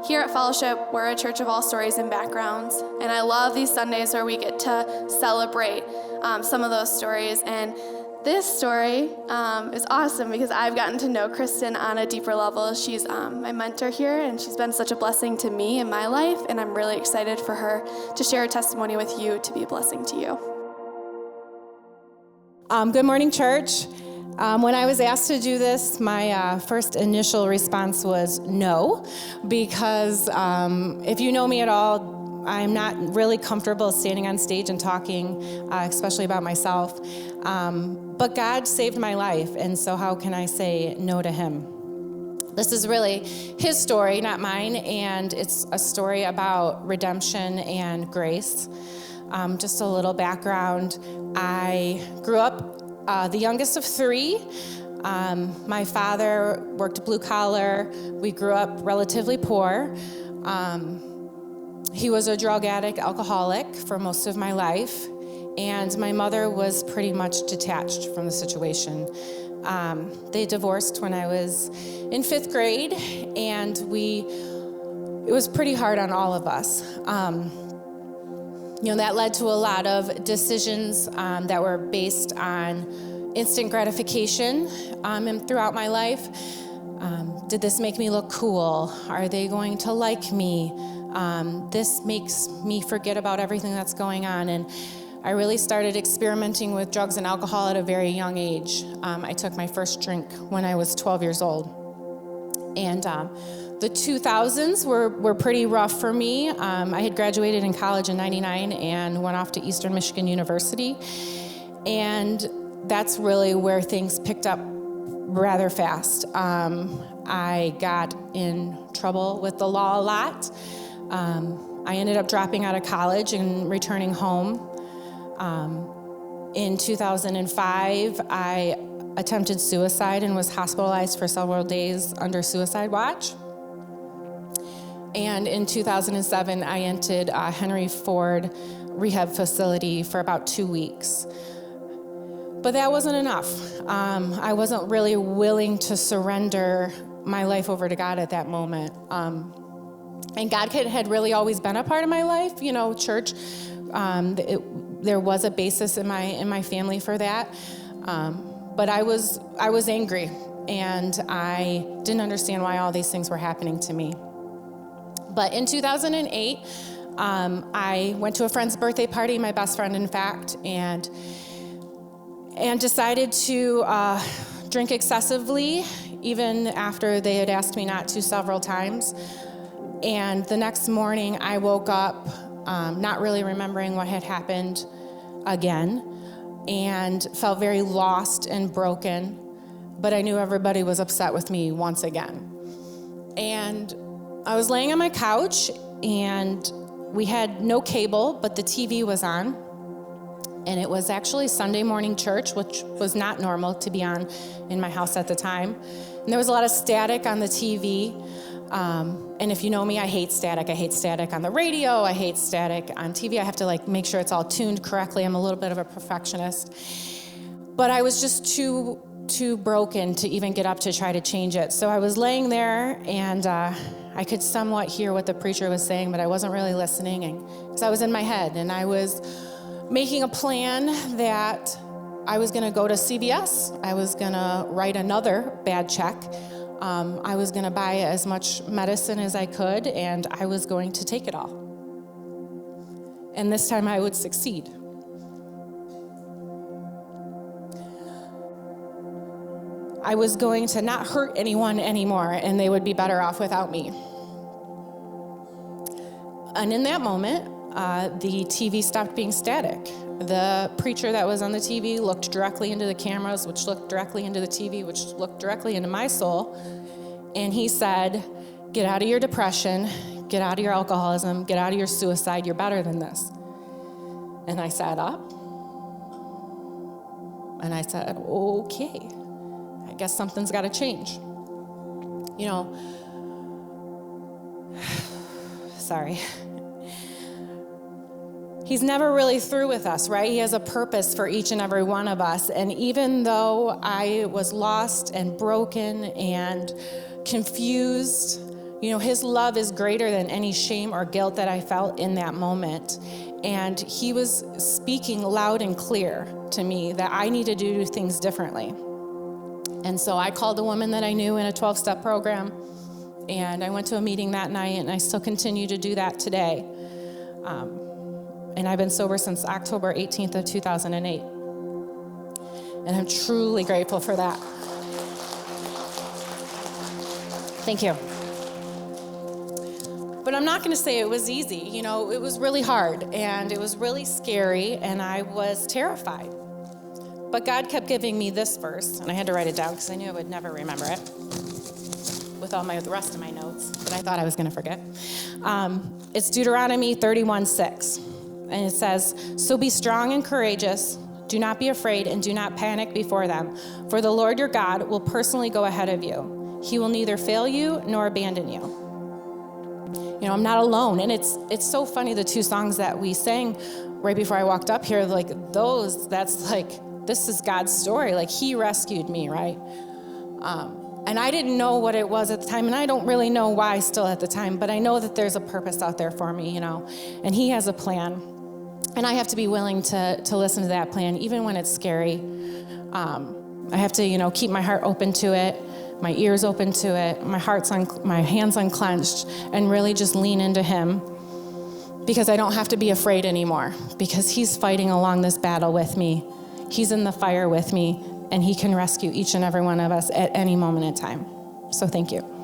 Here at Fellowship, we're a church of all stories and backgrounds, and I love these Sundays where we get to celebrate some of those stories. And this story is awesome because I've gotten to know Kristen on a deeper level. She's my mentor here, and she's been such a blessing to me in my life, and I'm really excited for her to share her testimony with you to be a blessing to you. Good morning, church. When I was asked to do this, my first initial response was no, because if you know me at all, I'm not really comfortable standing on stage and talking, especially about myself. But God saved my life, and so how can I say no to him? This is really his story, not mine, and it's a story about redemption and grace. Just a little background. I grew up the youngest of three. My father worked blue collar. We grew up relatively poor. He was a drug addict, alcoholic for most of my life, and my mother was pretty much detached from the situation. They divorced when I was in 5th grade, and it was pretty hard on all of us. That led to a lot of decisions that were based on instant gratification throughout my life. Did this make me look cool? Are they going to like me? This makes me forget about everything that's going on. And I really started experimenting with drugs and alcohol at a very young age. I took my first drink when I was 12 years old. And the 2000s were pretty rough for me. I had graduated in college in 99 and went off to Eastern Michigan University. And that's really where things picked up rather fast. I got in trouble with the law a lot. I ended up dropping out of college and returning home. In 2005, I attempted suicide and was hospitalized for several days under suicide watch. And in 2007, I entered Henry Ford rehab facility for about 2 weeks. But that wasn't enough. I wasn't really willing to surrender my life over to God at that moment. And God had really always been a part of my life. Church, there was a basis in my family for that. But I was angry, and I didn't understand why all these things were happening to me. But in 2008, I went to a friend's birthday party, my best friend, in fact, and decided to drink excessively, even after they had asked me not to several times. And the next morning, I woke up not really remembering what had happened again, and felt very lost and broken, but I knew everybody was upset with me once again. And I was laying on my couch, and we had no cable, but the TV was on, and it was actually Sunday morning church, which was not normal to be on in my house at the time. And there was a lot of static on the TV. And if you know me, I hate static. I hate static on the radio. I hate static on TV. I have to make sure it's all tuned correctly. I'm a little bit of a perfectionist. But I was just too broken to even get up to try to change it. So I was laying there, and I could somewhat hear what the preacher was saying, but I wasn't really listening, because I was in my head, and I was making a plan that I was going to go to CVS. I was going to write another bad check. I was going to buy as much medicine as I could, and I was going to take it all. And this time I would succeed. I was going to not hurt anyone anymore, and they would be better off without me. And in that moment, the TV stopped being static. The preacher that was on the TV looked directly into the cameras, which looked directly into the TV, which looked directly into my soul. And he said, "Get out of your depression, get out of your alcoholism, get out of your suicide, you're better than this." And I sat up, and I said, okay, I guess something's got to change. Sorry. He's never really through with us, right? He has a purpose for each and every one of us. And even though I was lost and broken and confused, His love is greater than any shame or guilt that I felt in that moment. And he was speaking loud and clear to me that I needed to do things differently. And so I called a woman that I knew in a 12-step program, and I went to a meeting that night, and I still continue to do that today. And I've been sober since October 18th of 2008. And I'm truly grateful for that. Thank you. But I'm not going to say it was easy. It was really hard, and it was really scary, and I was terrified. But God kept giving me this verse, and I had to write it down because I knew I would never remember it with all the rest of my notes that I thought I was going to forget. It's Deuteronomy 31:6, and it says, "So be strong and courageous. Do not be afraid and do not panic before them, for the Lord your God will personally go ahead of you. He will neither fail you nor abandon you." I'm not alone. And it's so funny, the two songs that we sang right before I walked up here, this is God's story. He rescued me, right? And I didn't know what it was at the time, and I don't really know why still at the time, but I know that there's a purpose out there for me, and he has a plan. And I have to be willing to listen to that plan, even when it's scary. I have to, keep my heart open to it, my ears open to it, my hands unclenched, and really just lean into him, because I don't have to be afraid anymore, because he's fighting along this battle with me. He's in the fire with me, and he can rescue each and every one of us at any moment in time. So thank you.